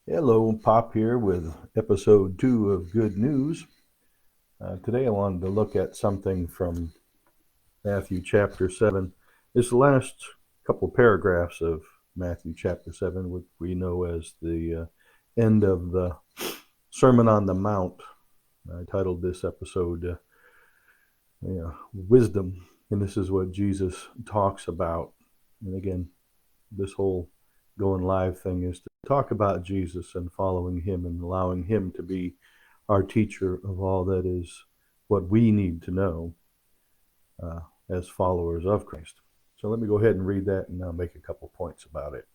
Hello, Pop here with episode 2 of Good News. Today I wanted to look at something from Matthew chapter 7. It's the last couple paragraphs of Matthew chapter 7, which we know as the end of the Sermon on the Mount. I titled this episode Wisdom, and this is what Jesus talks about. And again, this whole going live thing is to talk about Jesus and following him and allowing him to be our teacher of all that is what we need to know uh, as followers of Christ. So let me go ahead and read that and I'll make a couple points about it.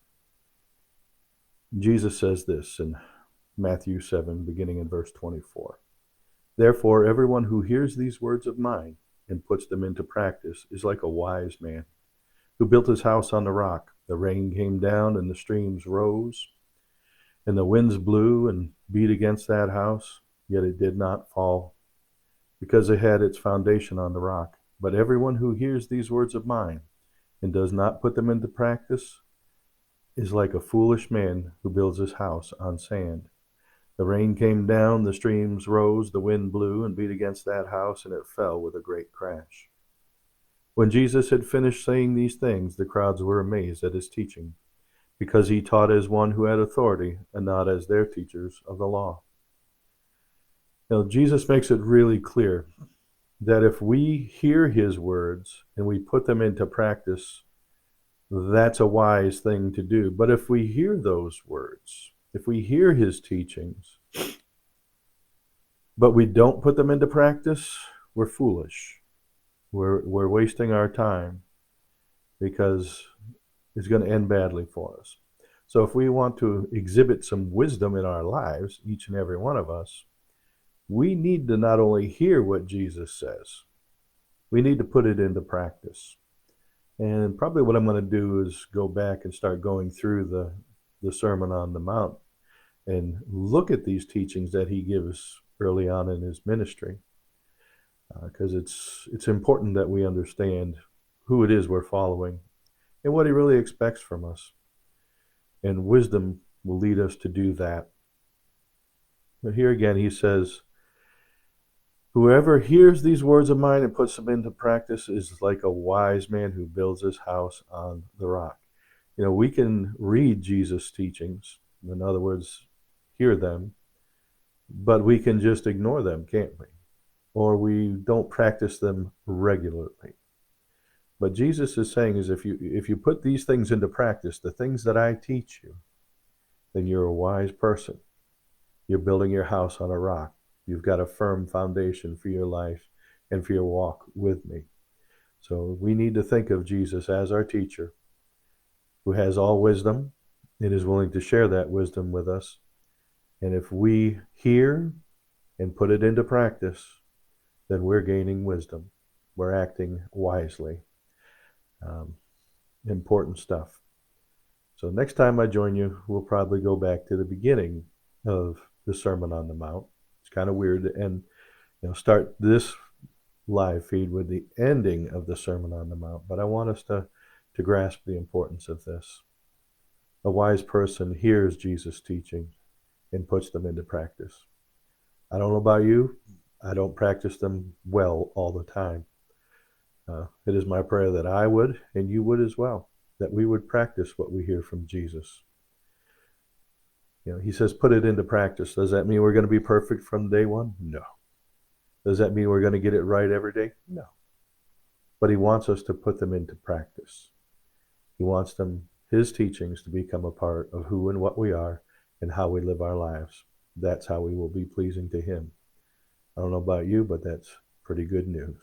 Jesus says this in Matthew 7, beginning in verse 24. Therefore, everyone who hears these words of mine and puts them into practice is like a wise man who built his house on the rock. The rain came down and the streams rose, and the winds blew and beat against that house, yet it did not fall, because it had its foundation on the rock. But everyone who hears these words of mine and does not put them into practice is like a foolish man who builds his house on sand. The rain came down, the streams rose, the wind blew and beat against that house, and it fell with a great crash. When Jesus had finished saying these things, the crowds were amazed at his teaching, because he taught as one who had authority and not as their teachers of the law. Now, Jesus makes it really clear that if we hear his words and we put them into practice, that's a wise thing to do. But if we hear those words, if we hear his teachings, but we don't put them into practice, we're foolish. We're wasting our time because it's going to end badly for us. So if we want to exhibit some wisdom in our lives, each and every one of us, we need to not only hear what Jesus says, we need to put it into practice. And probably what I'm going to do is go back and start going through the Sermon on the Mount and look at these teachings that he gives early on in his ministry, because it's important that we understand who it is we're following and what he really expects from us. And wisdom will lead us to do that. But here again, he says, whoever hears these words of mine and puts them into practice is like a wise man who builds his house on the rock. You know, we can read Jesus' teachings, in other words, hear them, but we can just ignore them, can't we? Or we don't practice them regularly. But Jesus is saying is if you put these things into practice, the things that I teach you, then you're a wise person. You're building your house on a rock. You've got a firm foundation for your life and for your walk with me. So we need to think of Jesus as our teacher, who has all wisdom and is willing to share that wisdom with us. And if we hear and put it into practice, then we're gaining wisdom. We're acting wisely. Important stuff. So next time I join you, we'll probably go back to the beginning of the Sermon on the Mount. It's kind of weird to end, start this live feed with the ending of the Sermon on the Mount, but I want us to grasp the importance of this. A wise person hears Jesus' teaching and puts them into practice. I don't know about you. I don't practice them well all the time. It is my prayer that I would, and you would as well, that we would practice what we hear from Jesus. He says, put it into practice. Does that mean we're going to be perfect from day one? No. Does that mean we're going to get it right every day? No. But he wants us to put them into practice. He wants his teachings to become a part of who and what we are and how we live our lives. That's how we will be pleasing to him. I don't know about you, but that's pretty good news.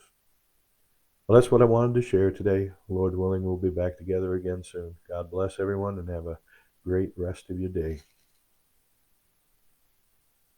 Well, that's what I wanted to share today. Lord willing, we'll be back together again soon. God bless everyone and have a great rest of your day.